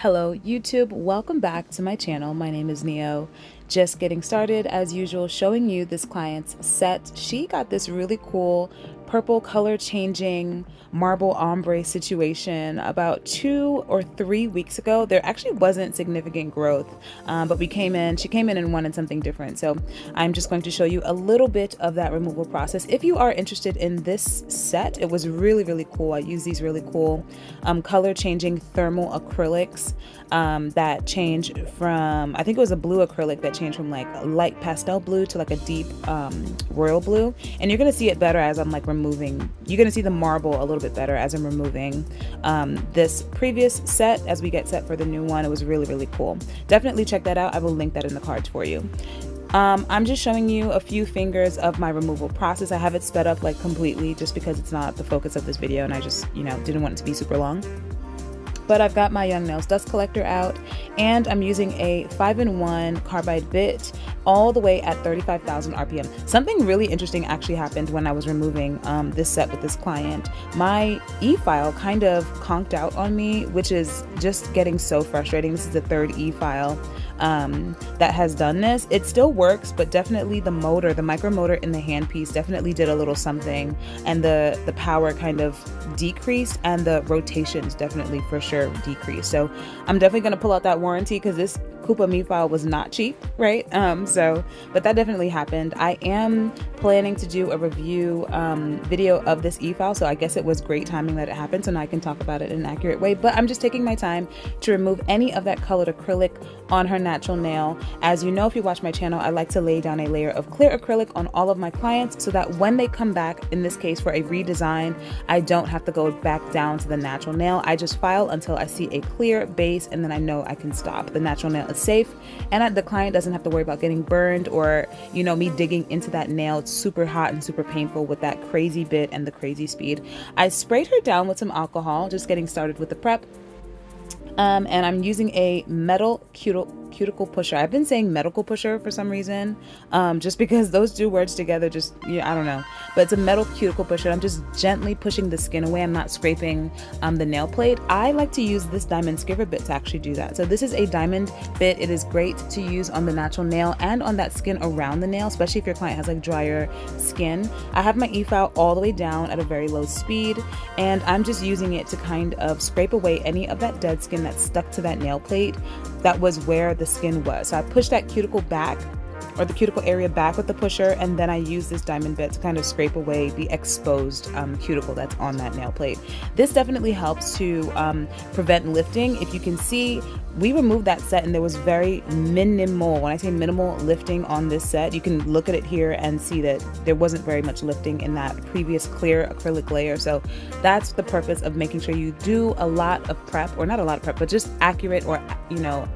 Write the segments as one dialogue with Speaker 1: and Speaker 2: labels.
Speaker 1: Hello YouTube, welcome back to my channel. My name is Neo. Just getting started as usual, showing you this client's set. She got this really cool purple color changing marble ombre situation about 2 or 3 weeks ago. There actually wasn't significant growth, but she came in and wanted something different. So I'm just going to show you a little bit of that removal process. If you are interested in this set, it was really cool. I use these really cool color changing thermal acrylics that change from, I think it was a blue acrylic that changed from like a light pastel blue to like a deep royal blue. And you're gonna see it better as I'm like removing, you're gonna see the marble a little bit better as I'm removing this previous set as we get set for the new one. It was really cool. Definitely check that out. I will link that in the cards for you. I'm just showing you a few fingers of my removal process. I have it sped up like completely just because it's not the focus of this video and I just, didn't want it to be super long. But I've got my Young Nails dust collector out and I'm using a 5-in-1 carbide bit all the way at 35,000 RPM. Something really interesting actually happened when I was removing this set with this client. My e-file kind of conked out on me, which is just getting so frustrating. This is the third e-file that has done this. It still works, but definitely the motor, the micro motor in the handpiece definitely did a little something, and the power kind of decreased and the rotations definitely for sure decreased. So I'm definitely going to pull out that warranty because this Coupa Me file was not cheap, right? But that definitely happened. I am planning to do a review video of this e-file, so I guess it was great timing that it happened, so now I can talk about it in an accurate way. But I'm just taking my time to remove any of that colored acrylic on her natural nail. As you know, if you watch my channel, I like to lay down a layer of clear acrylic on all of my clients so that when they come back, in this case for a redesign, I don't have to go back down to the natural nail. I just file until I see a clear base and then I know I can stop. The natural nail is safe and the client doesn't have to worry about getting burned or me digging into that nail. It's super hot and super painful with that crazy bit and the crazy speed. I sprayed her down with some alcohol, just getting started with the prep. And I'm using a metal cuticle pusher. I've been saying medical pusher for some reason, just because those two words together just, I don't know. But it's a metal cuticle pusher. I'm just gently pushing the skin away. I'm not scraping the nail plate. I like to use this diamond skiver bit to actually do that. So this is a diamond bit. It is great to use on the natural nail and on that skin around the nail, especially if your client has like drier skin. I have my e-file all the way down at a very low speed, and I'm just using it to kind of scrape away any of that dead skin that's stuck to that nail plate. That was where the skin was. So I push that cuticle back, or the cuticle area back with the pusher, and then I use this diamond bit to kind of scrape away the exposed cuticle that's on that nail plate. This definitely helps to prevent lifting. If you can see, we removed that set and there was very minimal, when I say minimal lifting on this set, you can look at it here and see that there wasn't very much lifting in that previous clear acrylic layer. So that's the purpose of making sure you do a lot of prep, or not a lot of prep, but just accurate or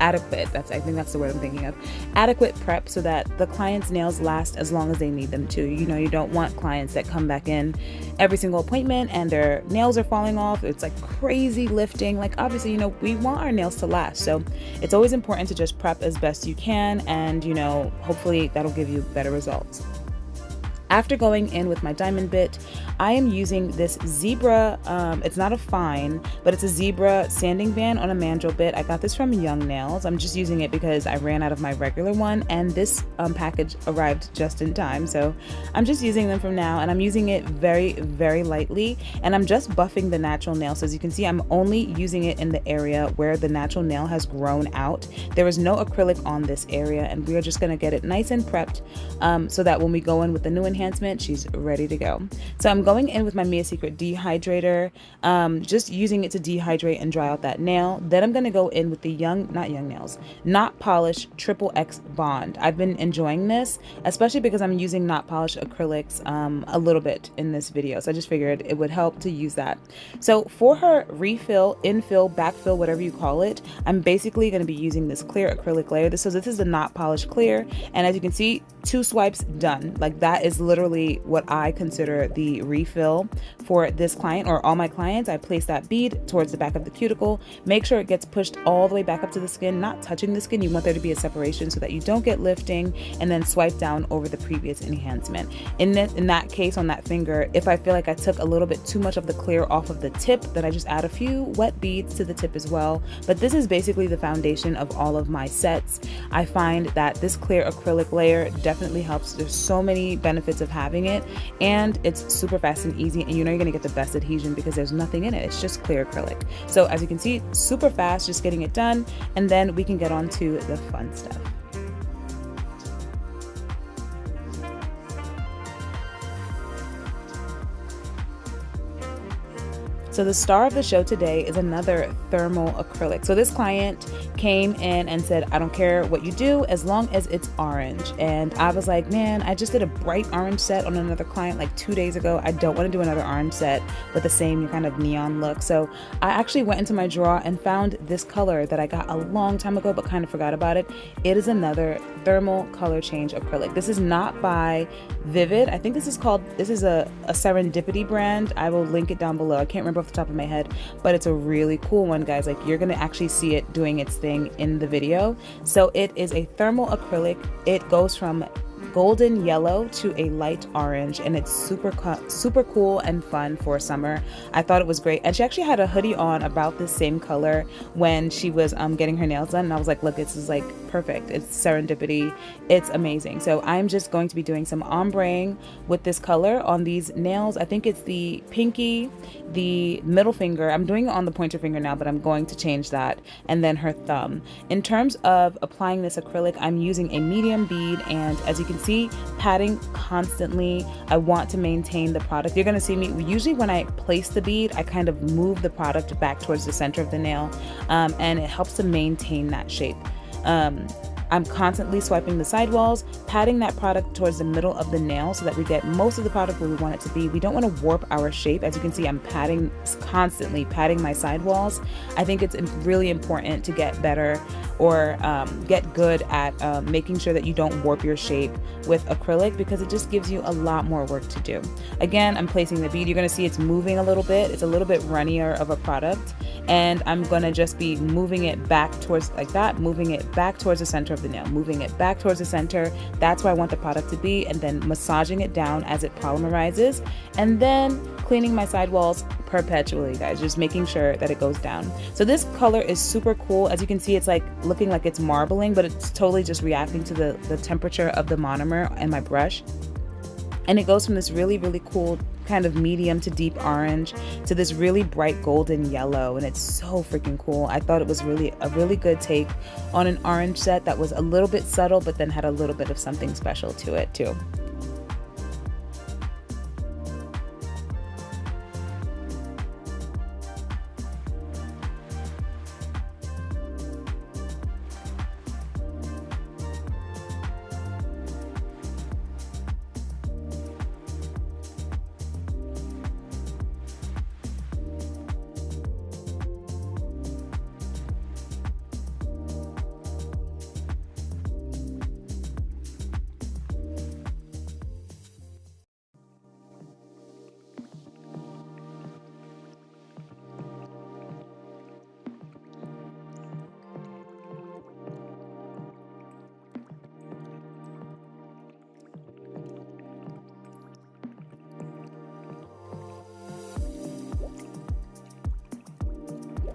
Speaker 1: adequate. I think that's the word I'm thinking of. Adequate prep so that the client's nails last as long as they need them to. You don't want clients that come back in every single appointment and their nails are falling off. It's like crazy lifting. Like obviously, we want our nails to last. So it's always important to just prep as best you can, and hopefully that'll give you better results. After going in with my diamond bit, I am using this zebra, it's not a fine, but it's a zebra sanding band on a mandrel bit. I got this from Young Nails. I'm just using it because I ran out of my regular one, and this package arrived just in time. So I'm just using them from now, and I'm using it very lightly, and I'm just buffing the natural nail. So as you can see, I'm only using it in the area where the natural nail has grown out. There is no acrylic on this area, and we are just gonna get it nice and prepped so that when we go in with the new enhancement, she's ready to go. So I'm going in with my Mia Secret dehydrator, just using it to dehydrate and dry out that nail. Then I'm going to go in with the Not Polish Triple X Bond. I've been enjoying this, especially because I'm using not polished acrylics a little bit in this video. So I just figured it would help to use that. So for her refill, infill, backfill, whatever you call it, I'm basically going to be using this clear acrylic layer. So this is the not polished clear, and as you can see, 2 swipes done. Like that is literally what I consider the refill for this client or all my clients. I place that bead towards the back of the cuticle, make sure it gets pushed all the way back up to the skin, not touching the skin. You want there to be a separation so that you don't get lifting, and then swipe down over the previous enhancement. In that case, on that finger, if I feel like I took a little bit too much of the clear off of the tip, then I just add a few wet beads to the tip as well. But this is basically the foundation of all of my sets. I find that this clear acrylic layer definitely helps. There's so many benefits of having it, and it's super fast and easy, and you know you're gonna get the best adhesion because there's nothing in it. It's just clear acrylic. So as you can see, super fast, just getting it done, and then we can get on to the fun stuff. So the star of the show today is another thermal acrylic. So this client came in and said, I don't care what you do as long as it's orange. And I was like, man, I just did a bright orange set on another client like 2 days ago. I don't want to do another orange set with the same kind of neon look. So I actually went into my drawer and found this color that I got a long time ago but kind of forgot about it. It is another thermal color change acrylic. This is not by Vivid. I think this is a Serendipity brand. I will link it down below. I can't remember off the top of my head, but it's a really cool one, guys. Like, you're gonna actually see it doing its thing in the video. So it is a thermal acrylic. It goes from golden yellow to a light orange, and it's super cool and fun for summer. I thought it was great, and she actually had a hoodie on about this same color when she was getting her nails done, and I was like, look, this is like perfect. It's serendipity. It's amazing. So I'm just going to be doing some ombreing with this color on these nails. I think it's the pinky, the middle finger. I'm doing it on the pointer finger now, but I'm going to change that, and then her thumb. In terms of applying this acrylic, I'm using a medium bead, and as you can see, patting constantly. I want to maintain the product. You're gonna see me, usually when I place the bead, I kind of move the product back towards the center of the nail, and it helps to maintain that shape. I'm constantly swiping the sidewalls, patting that product towards the middle of the nail so that we get most of the product where we want it to be. We don't want to warp our shape. As you can see, I'm constantly patting my sidewalls. I think it's really important to get better or get good at making sure that you don't warp your shape with acrylic, because it just gives you a lot more work to do. Again, I'm placing the bead. You're going to see it's moving a little bit. It's a little bit runnier of a product, and I'm going to just be moving it back towards, like that, moving it back towards the center of the nail, moving it back towards the center. That's where I want the product to be, and then massaging it down as it polymerizes, and then cleaning my sidewalls perpetually, guys, just making sure that it goes down. So this color is super cool. As you can see, it's like looking like it's marbling, but it's totally just reacting to the temperature of the monomer and my brush. And it goes from this really, really cool kind of medium to deep orange to this really bright golden yellow, and it's so freaking cool. I thought it was really a really good take on an orange set that was a little bit subtle, but then had a little bit of something special to it too.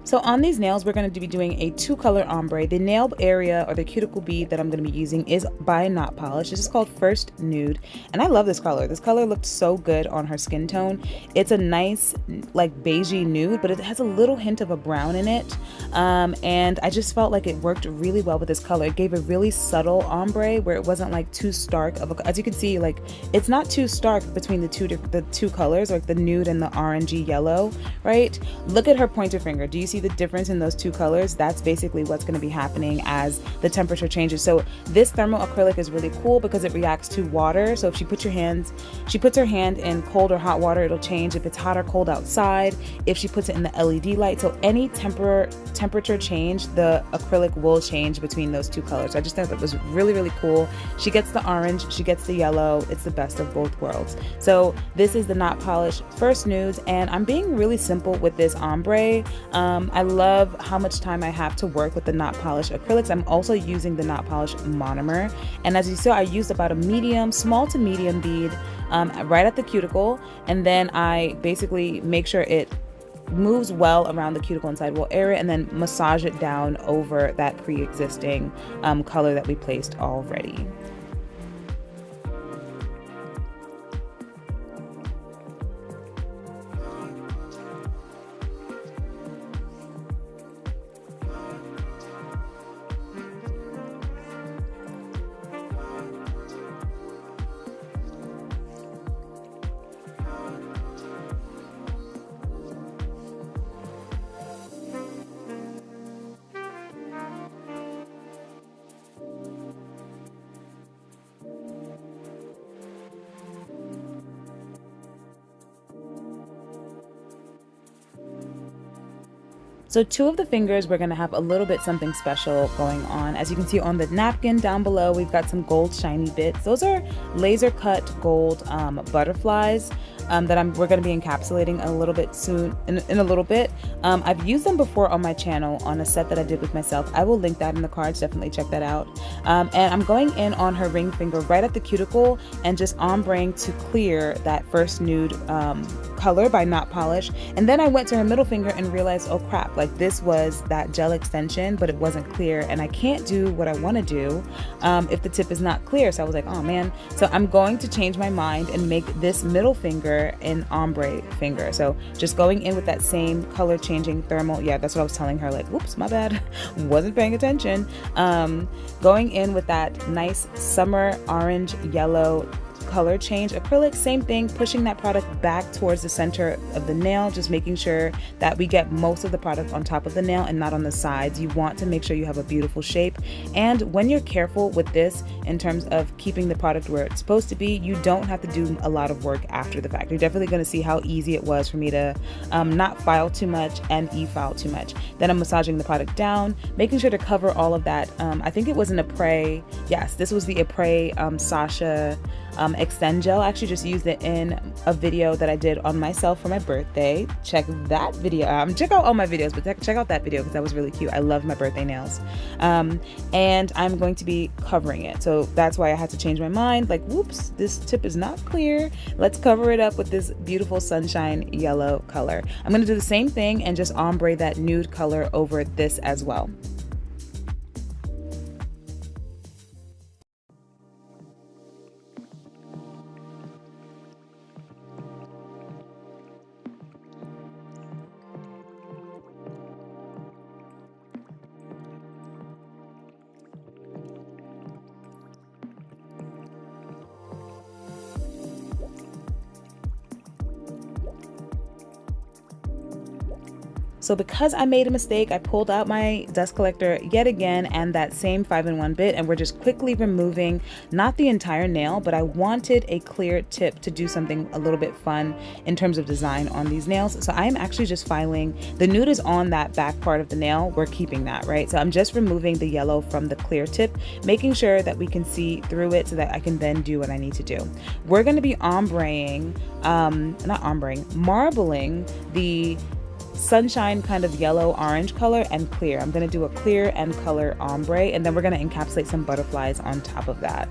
Speaker 1: So on these nails, we're going to be doing a 2-color ombre. The nail area or the cuticle bead that I'm going to be using is by Not Polish. This is called First Nude, and I love this color. This color looked so good on her skin tone. It's a nice like beigey nude, but it has a little hint of a brown in it, and I just felt like it worked really well with this color. It gave a really subtle ombre where it wasn't like too stark of a, as you can see, like it's not too stark between the two colors, like the nude and the orangey yellow, right? Look at her pointer finger. Do you see the difference in those two colors, that's basically what's going to be happening as the temperature changes. So this thermal acrylic is really cool because it reacts to water. So if she puts her hand in cold or hot water, it'll change if it's hot or cold outside. If she puts it in the LED light, so any temperature change, the acrylic will change between those two colors. I just thought that was really, really cool. She gets the orange, she gets the yellow. It's the best of both worlds. So this is the Not Polish First Nudes, and I'm being really simple with this ombre. I love how much time I have to work with the Not Polish acrylics. I'm also using the Not Polish monomer, and as you saw, I used about a small to medium bead right at the cuticle, and then I basically make sure it moves well around the cuticle and sidewall area, and then massage it down over that pre-existing color that we placed already. So two of the fingers, we're gonna have a little bit something special going on. As you can see on the napkin down below, we've got some gold shiny bits. Those are laser cut gold butterflies that we're gonna be encapsulating a little bit soon, in a little bit. I've used them before on my channel on a set that I did with myself. I will link that in the cards, definitely check that out. And I'm going in on her ring finger right at the cuticle and just ombreing to clear that first nude color by Not Polish. And then I went to her middle finger and realized, oh crap, like this was that gel extension, but it wasn't clear, and I can't do what I want to do if the tip is not clear. So I was like, oh man. So I'm going to change my mind and make this middle finger an ombre finger. So just going in with that same color changing thermal, yeah, that's what I was telling her, like, whoops, my bad, wasn't paying attention. Going in with that nice summer orange yellow color change acrylic, same thing, pushing that product back towards the center of the nail, just making sure that we get most of the product on top of the nail and not on the sides. You want to make sure you have a beautiful shape, and when you're careful with this in terms of keeping the product where it's supposed to be, you don't have to do a lot of work after the fact. You're definitely going to see how easy it was for me to not file too much and e-file too much. Then I'm massaging the product down, making sure to cover all of that. I think it was an Apres, yes, this was the Apres Sasha extend gel. I actually just used it in a video that I did on myself for my birthday. Check that video out. Check out all my videos, but check out that video because that was really cute. I love my birthday nails. And I'm going to be covering it. So that's why I had to change my mind. Like, whoops, this tip is not clear. Let's cover it up with this beautiful sunshine yellow color. I'm going to do the same thing and just ombre that nude color over this as well. So because I made a mistake, I pulled out my dust collector yet again and that same 5-in-1 bit, and we're just quickly removing not the entire nail, but I wanted a clear tip to do something a little bit fun in terms of design on these nails. So I am actually just filing, the nude is on that back part of the nail, we're keeping that, right? So I'm just removing the yellow from the clear tip, making sure that we can see through it so that I can then do what I need to do. We're gonna be marbling the sunshine kind of yellow orange color and clear. I'm going to do a clear and color ombre, and then we're going to encapsulate some butterflies on top of that.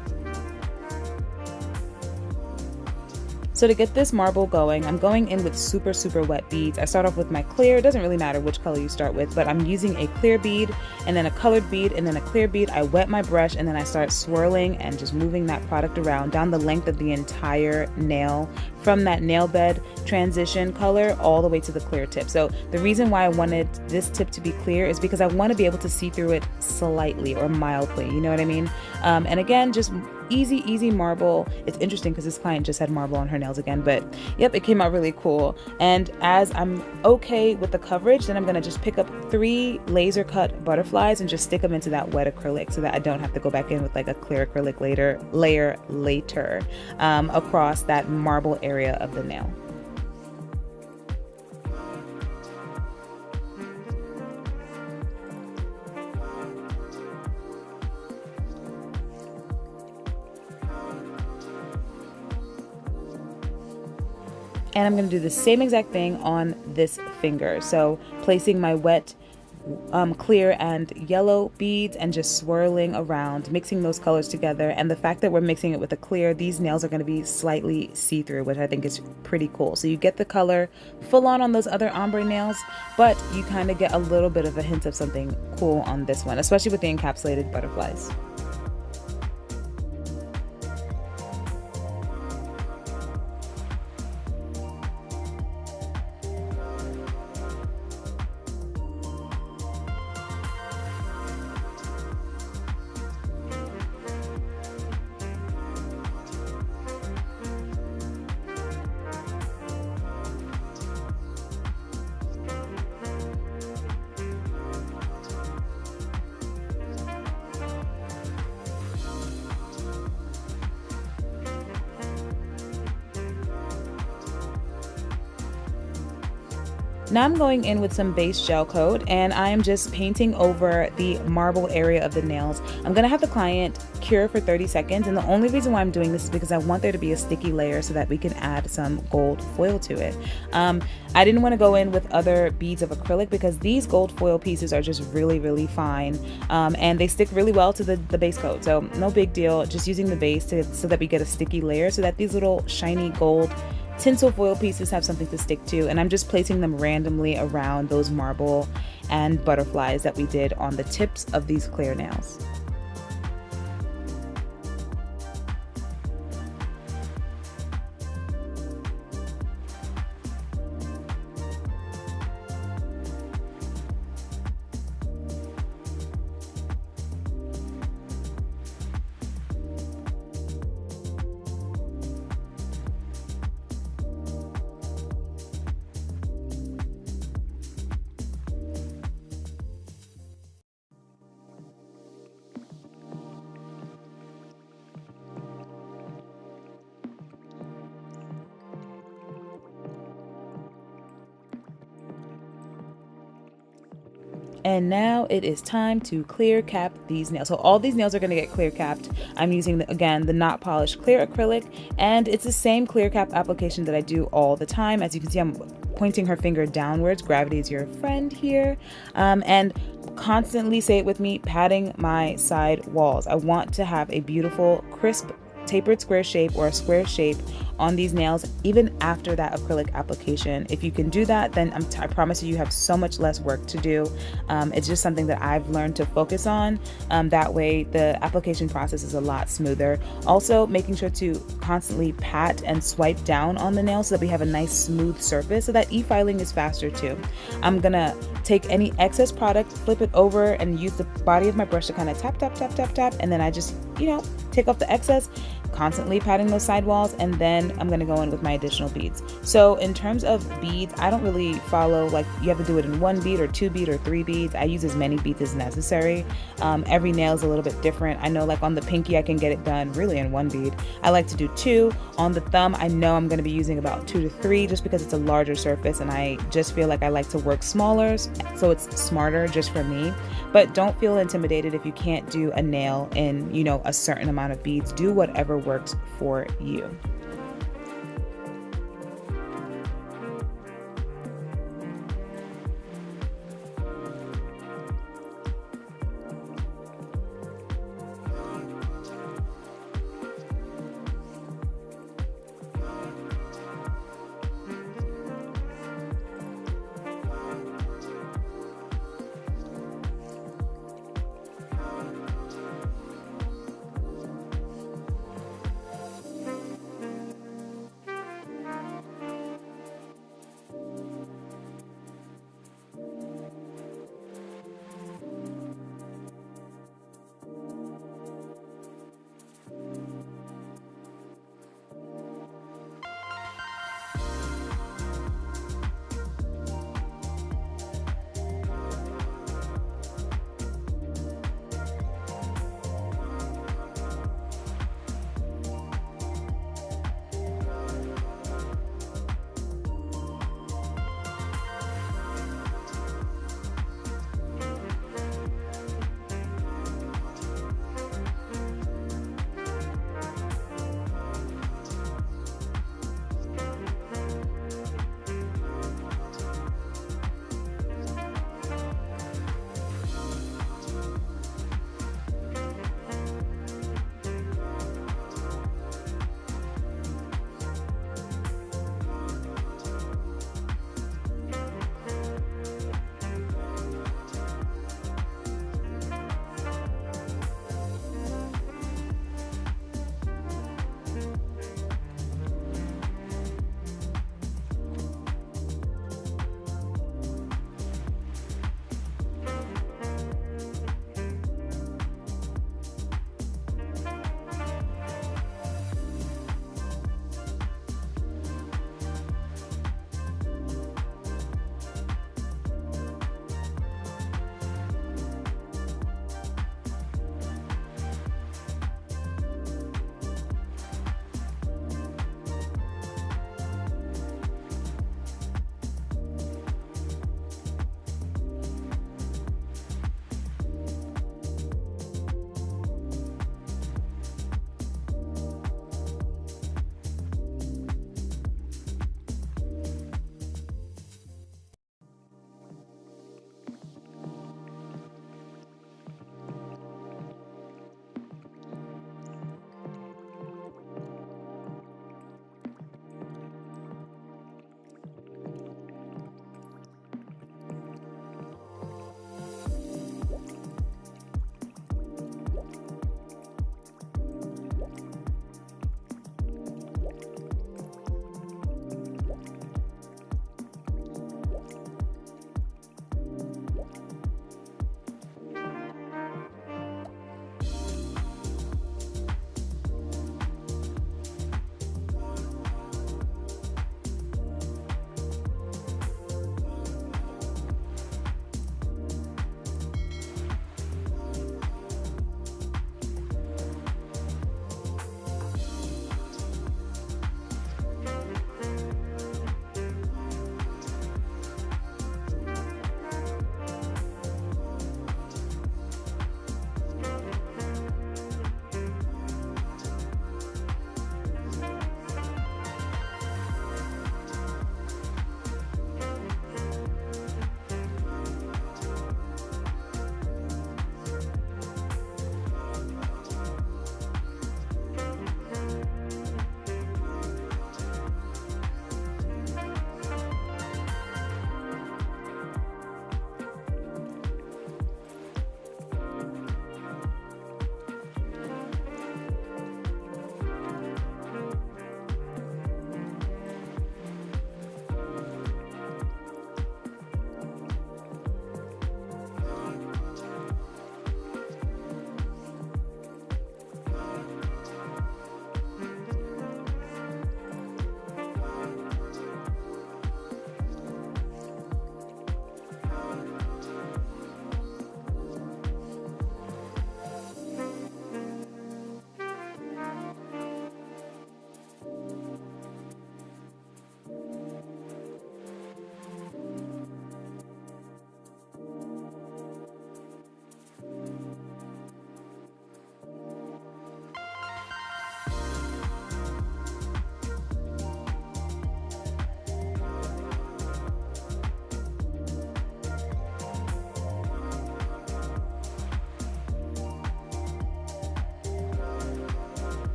Speaker 1: So to get this marble going, I'm going in with super, super wet beads. I start off with my clear. It doesn't really matter which color you start with, but I'm using a clear bead and then a colored bead and then a clear bead. I wet my brush and then I start swirling and just moving that product around down the length of the entire nail, from that nail bed transition color all the way to the clear tip. So the reason why I wanted this tip to be clear is because I want to be able to see through it slightly or mildly, you know what I mean? And again, just easy marble. It's interesting because this client just had marble on her nails again, but yep, it came out really cool. And as I'm okay with the coverage, then I'm gonna just pick up 3 laser cut butterflies and just stick them into that wet acrylic so that I don't have to go back in with like a clear acrylic layer later across that marble area of the nail. And I'm going to do the same exact thing on this finger. So placing my wet clear and yellow beads and just swirling around, mixing those colors together. And the fact that we're mixing it with a clear, these nails are going to be slightly see-through, which I think is pretty cool. So you get the color full on those other ombre nails, but you kind of get a little bit of a hint of something cool on this one, especially with the encapsulated butterflies. Now I'm going in with some base gel coat and I am just painting over the marble area of the nails. I'm gonna have the client cure for 30 seconds, and the only reason why I'm doing this is because I want there to be a sticky layer so that we can add some gold foil to it. I didn't want to go in with other beads of acrylic because these gold foil pieces are just really fine, and they stick really well to the base coat, so no big deal. Just using the base so that we get a sticky layer so that these little shiny gold tinsel foil pieces have something to stick to, and I'm just placing them randomly around those marble and butterflies that we did on the tips of these clear nails. And now it is time to clear cap these nails. So all these nails are going to get clear capped. I'm using, again, the not polished clear acrylic, and it's the same clear cap application that I do all the time. As you can see, I'm pointing her finger downwards. Gravity is your friend here. And constantly, say it with me, patting my side walls. I want to have a beautiful, crisp, tapered square shape or a square shape on these nails even after that acrylic application. If you can do that, then I promise you have so much less work to do. It's just something that I've learned to focus on. That way the application process is a lot smoother. Also, making sure to constantly pat and swipe down on the nail so that we have a nice smooth surface so that e-filing is faster too. I'm gonna take any excess product, flip it over, and use the body of my brush to kind of tap, and then I just, take off the excess, constantly patting those sidewalls, and then I'm gonna go in with my additional beads. So in terms of beads, I don't really follow like you have to do it in 1 bead or 2 bead or 3 beads. I use as many beads as necessary. Every nail is a little bit different. I know like on the pinky I can get it done really in 1 bead. I like to do 2. On the thumb I know I'm gonna be using about 2 to 3 just because it's a larger surface and I just feel like I like to work smaller, so it's smarter just for me. But don't feel intimidated if you can't do a nail in, a certain amount of beads. Do whatever works for you.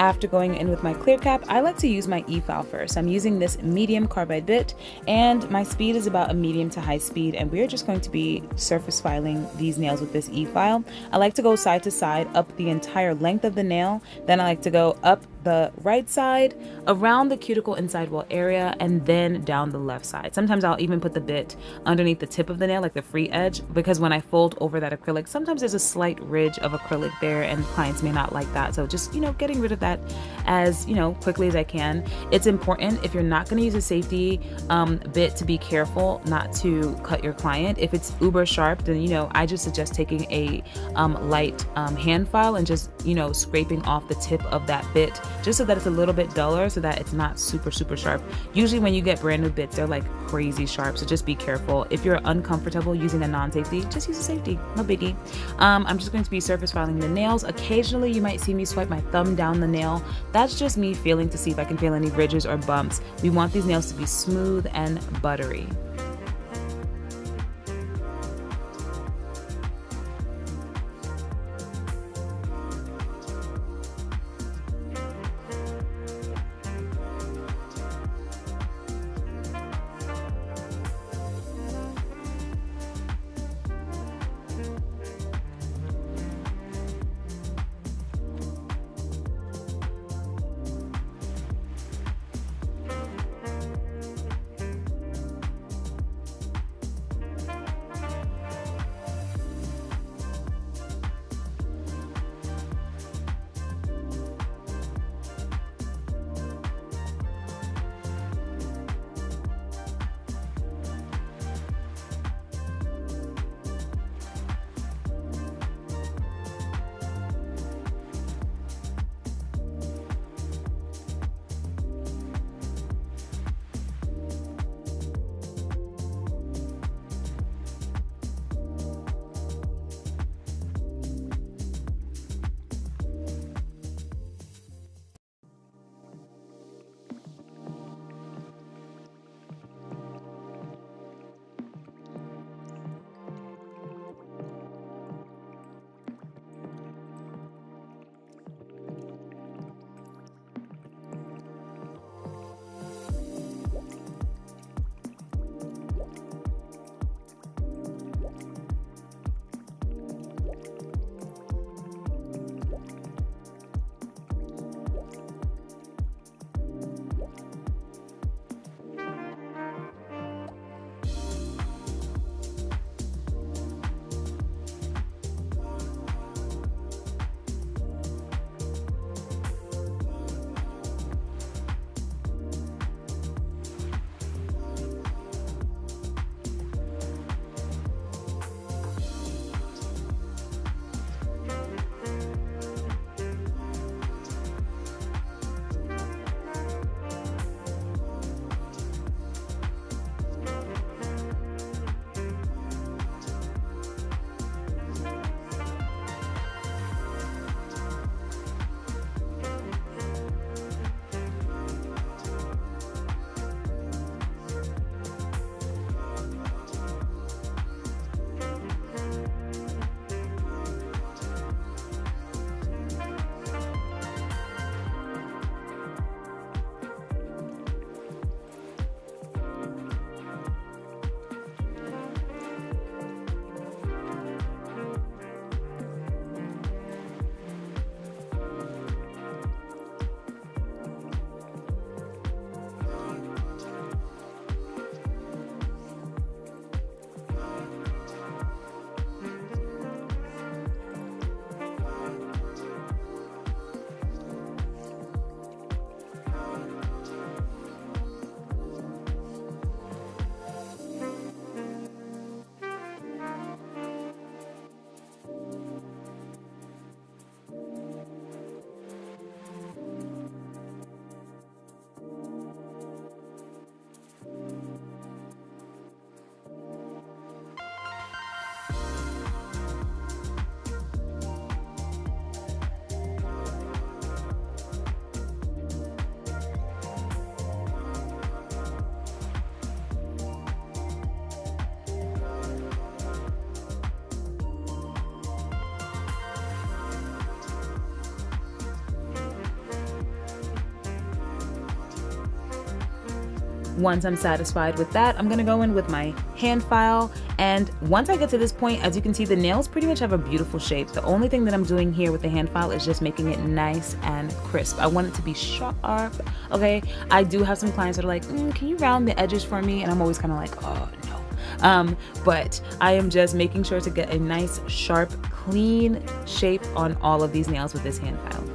Speaker 1: After going in with my clear cap, I like to use my e-file first. I'm using this medium carbide bit, and my speed is about a medium to high speed, and we're just going to be surface filing these nails with this e-file. I like to go side to side up the entire length of the nail. Then I like to go up the right side, around the cuticle inside wall area, and then down the left side. Sometimes I'll even put the bit underneath the tip of the nail, like the free edge, because when I fold over that acrylic, sometimes there's a slight ridge of acrylic there, and clients may not like that. So just, getting rid of that as, quickly as I can. It's important, if you're not going to use a safety bit, to be careful not to cut your client. If it's uber sharp, then, I just suggest taking a light hand file and just, scraping off the tip of that bit, just so that it's a little bit duller, so that it's not super sharp. Usually when you get brand new bits, they're like crazy sharp, so just be careful. If you're uncomfortable using a non-safety, just use a safety, no biggie. I'm just going to be surface filing the nails. Occasionally you might see me swipe my thumb down the nail. That's just me feeling to see if I can feel any ridges or bumps. We want these nails to be smooth and buttery. Once I'm satisfied with that, I'm gonna go in with my hand file. And once I get to this point, as you can see, the nails pretty much have a beautiful shape. The only thing that I'm doing here with the hand file is just making it nice and crisp. I want it to be sharp, okay? I do have some clients that are like, can you round the edges for me? And I'm always kind of like, oh no. But I am just making sure to get a nice, sharp, clean shape on all of these nails with this hand file.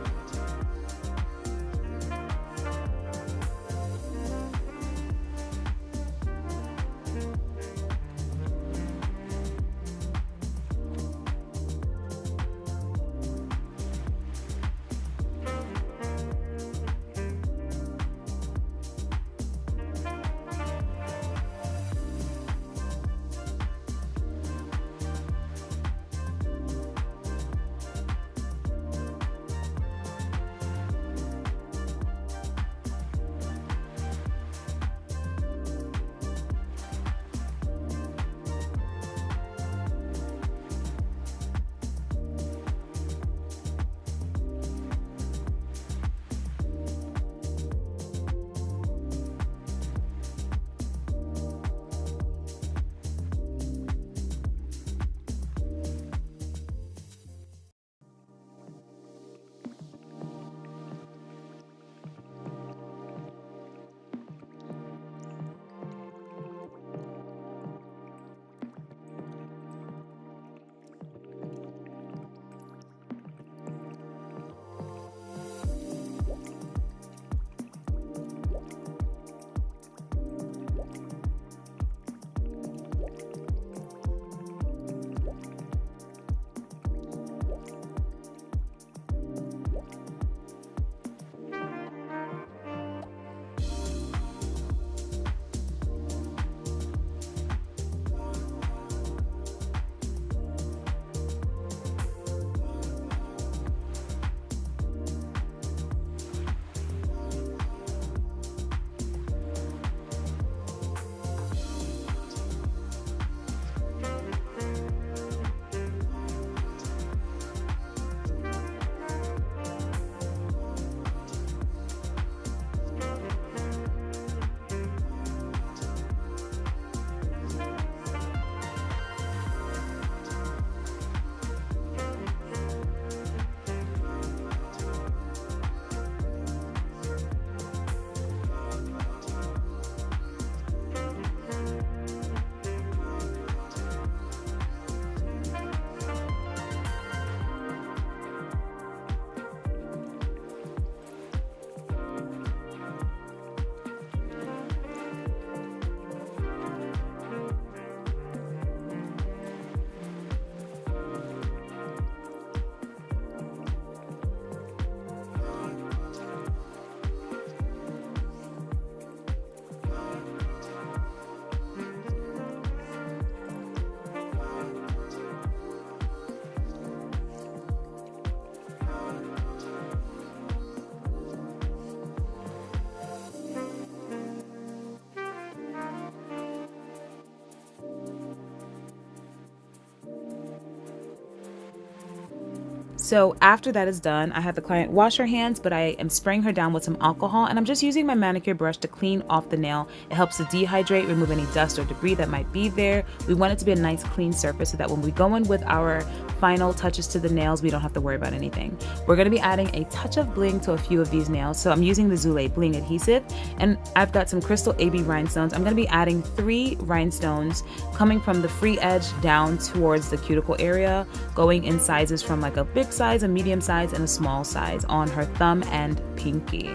Speaker 1: So after that is done, I have the client wash her hands, but I am spraying her down with some alcohol, and I'm just using my manicure brush to clean off the nail. It helps to dehydrate, remove any dust or debris that might be there. We want it to be a nice clean surface so that when we go in with our final touches to the nails, we don't have to worry about anything. We're gonna be adding a touch of bling to a few of these nails. So I'm using the Zule Bling adhesive, and I've got some crystal AB rhinestones. I'm gonna be adding 3 rhinestones coming from the free edge down towards the cuticle area, going in sizes from like a big size, a medium size, and a small size on her thumb and pinky.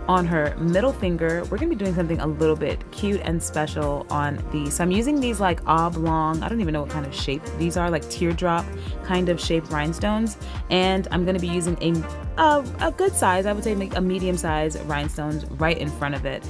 Speaker 1: On her middle finger, we're gonna be doing something a little bit cute and special on these. So I'm using these like oblong, I don't even know what kind of shape these are, like teardrop kind of shaped rhinestones. And I'm going to be using a good size, I would say make a medium size rhinestones right in front of it.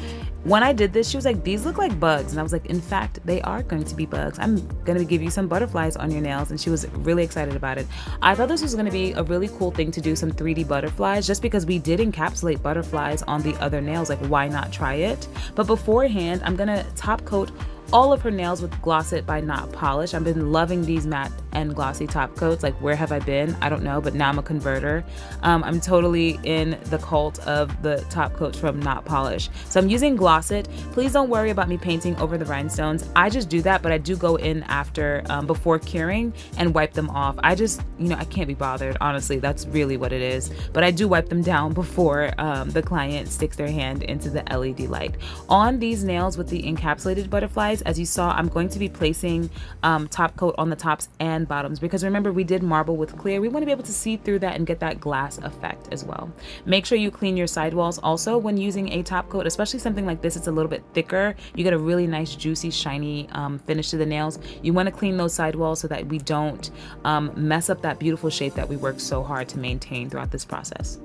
Speaker 1: When I did this, she was like, these look like bugs. And I was like, in fact, they are going to be bugs. I'm going to give you some butterflies on your nails. And she was really excited about it. I thought this was going to be a really cool thing to do some 3D butterflies, just because we did encapsulate butterflies on the other nails. Like, why not try it? But beforehand, I'm going to top coat all of her nails with Gloss It by Not Polish. I've been loving these matte and glossy top coats. Like, where have I been? I don't know, but now I'm a converter. I'm totally in the cult of the top coats from Not Polish. So I'm using Gloss It. Please don't worry about me painting over the rhinestones. I just do that, but I do go in after, before curing, and wipe them off. I just, I can't be bothered, honestly. That's really what it is. But I do wipe them down before the client sticks their hand into the LED light. On these nails with the encapsulated butterflies, as you saw, I'm going to be placing top coat on the tops and bottoms, because remember, we did marble with clear. We want to be able to see through that and get that glass effect as well. Make sure you clean your sidewalls also when using a top coat, especially something like this. It's a little bit thicker. You get a really nice, juicy, shiny finish to the nails. You want to clean those sidewalls so that we don't mess up that beautiful shape that we worked so hard to maintain throughout this process.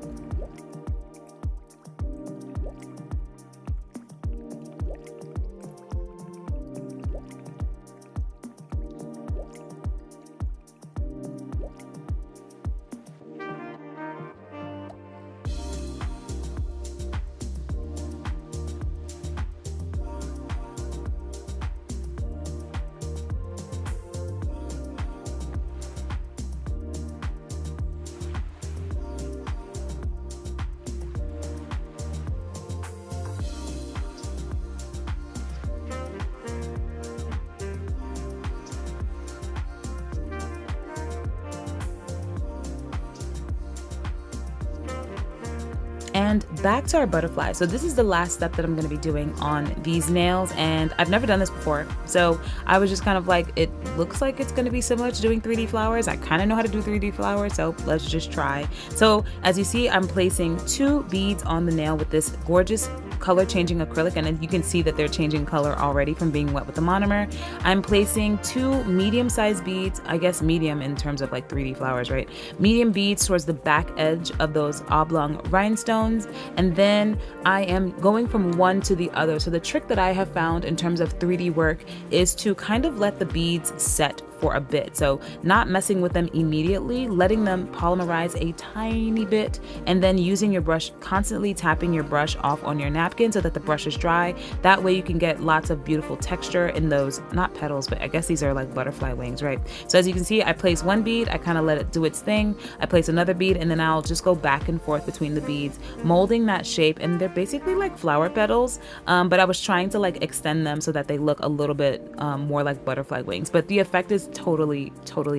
Speaker 1: And back to our butterfly. So this is the last step that I'm going to be doing on these nails, and I've never done this before. So I was just kind of like, it looks like it's going to be similar to doing 3D flowers. I kind of know how to do 3D flowers, so let's just try. So as you see, I'm placing 2 beads on the nail with this gorgeous color changing acrylic, and then you can see that they're changing color already from being wet with the monomer. I'm placing 2 medium-sized beads, I guess medium in terms of like 3D flowers, right? Medium beads towards the back edge of those oblong rhinestones, and then I am going from one to the other. So the trick that I have found in terms of 3D work is to kind of let the beads set for a bit. So not messing with them immediately, letting them polymerize a tiny bit, and then using your brush, constantly tapping your brush off on your napkin so that the brush is dry. That way you can get lots of beautiful texture in those, not petals, but I guess these are like butterfly wings, right? So as you can see, I place one bead, I kind of let it do its thing. I place another bead, and then I'll just go back and forth between the beads, molding that shape. And they're basically like flower petals, but I was trying to like extend them so that they look a little bit more like butterfly wings, but the effect is totally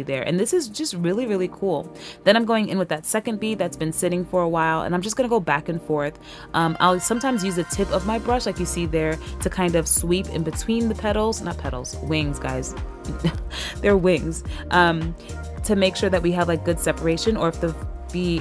Speaker 1: there, and this is just really cool. Then I'm going in with that second bead that's been sitting for a while, and I'm just gonna go back and forth. I'll sometimes use the tip of my brush, like you see there, to kind of sweep in between the petals, not petals, wings, guys. They're wings, to make sure that we have like good separation, or if the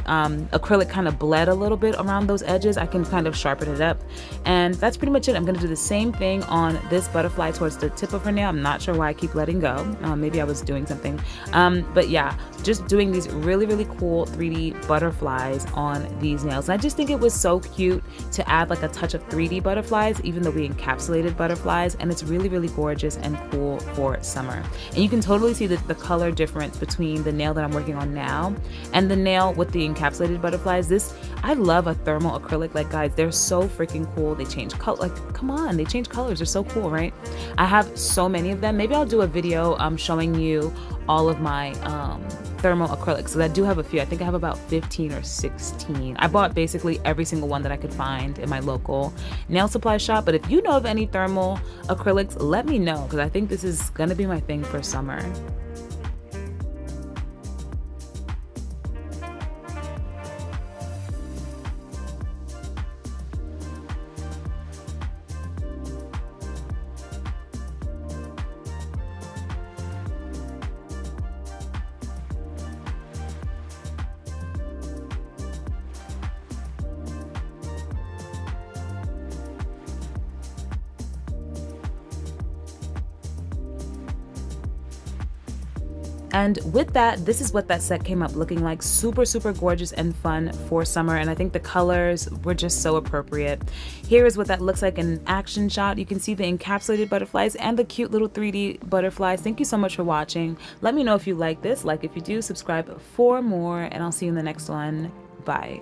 Speaker 1: acrylic kind of bled a little bit around those edges, I can kind of sharpen it up. And that's pretty much it. I'm gonna do the same thing on this butterfly towards the tip of her nail. I'm not sure why I keep letting go. Maybe I was doing something. But yeah, just doing these really cool 3D butterflies on these nails. And I just think it was so cute to add like a touch of 3D butterflies, even though we encapsulated butterflies, and it's really gorgeous and cool for summer. And you can totally see the color difference between the nail that I'm working on now and the nail with the encapsulated butterflies. I love a thermal acrylic. Like, guys, they're so freaking cool. They change color. Like, come on, they change colors. They're so cool, right? I have so many of them. Maybe I'll do a video showing you all of my thermal acrylics. So I do have a few. I think I have about 15 or 16. I bought basically every single one that I could find in my local nail supply shop. But if you know of any thermal acrylics, let me know, because I think this is gonna be my thing for summer. And with that, this is what that set came up looking like. Super, super gorgeous and fun for summer. And I think the colors were just so appropriate. Here is what that looks like in an action shot. You can see the encapsulated butterflies and the cute little 3D butterflies. Thank you so much for watching. Let me know if you like this. Like if you do, subscribe for more, and I'll see you in the next one. Bye.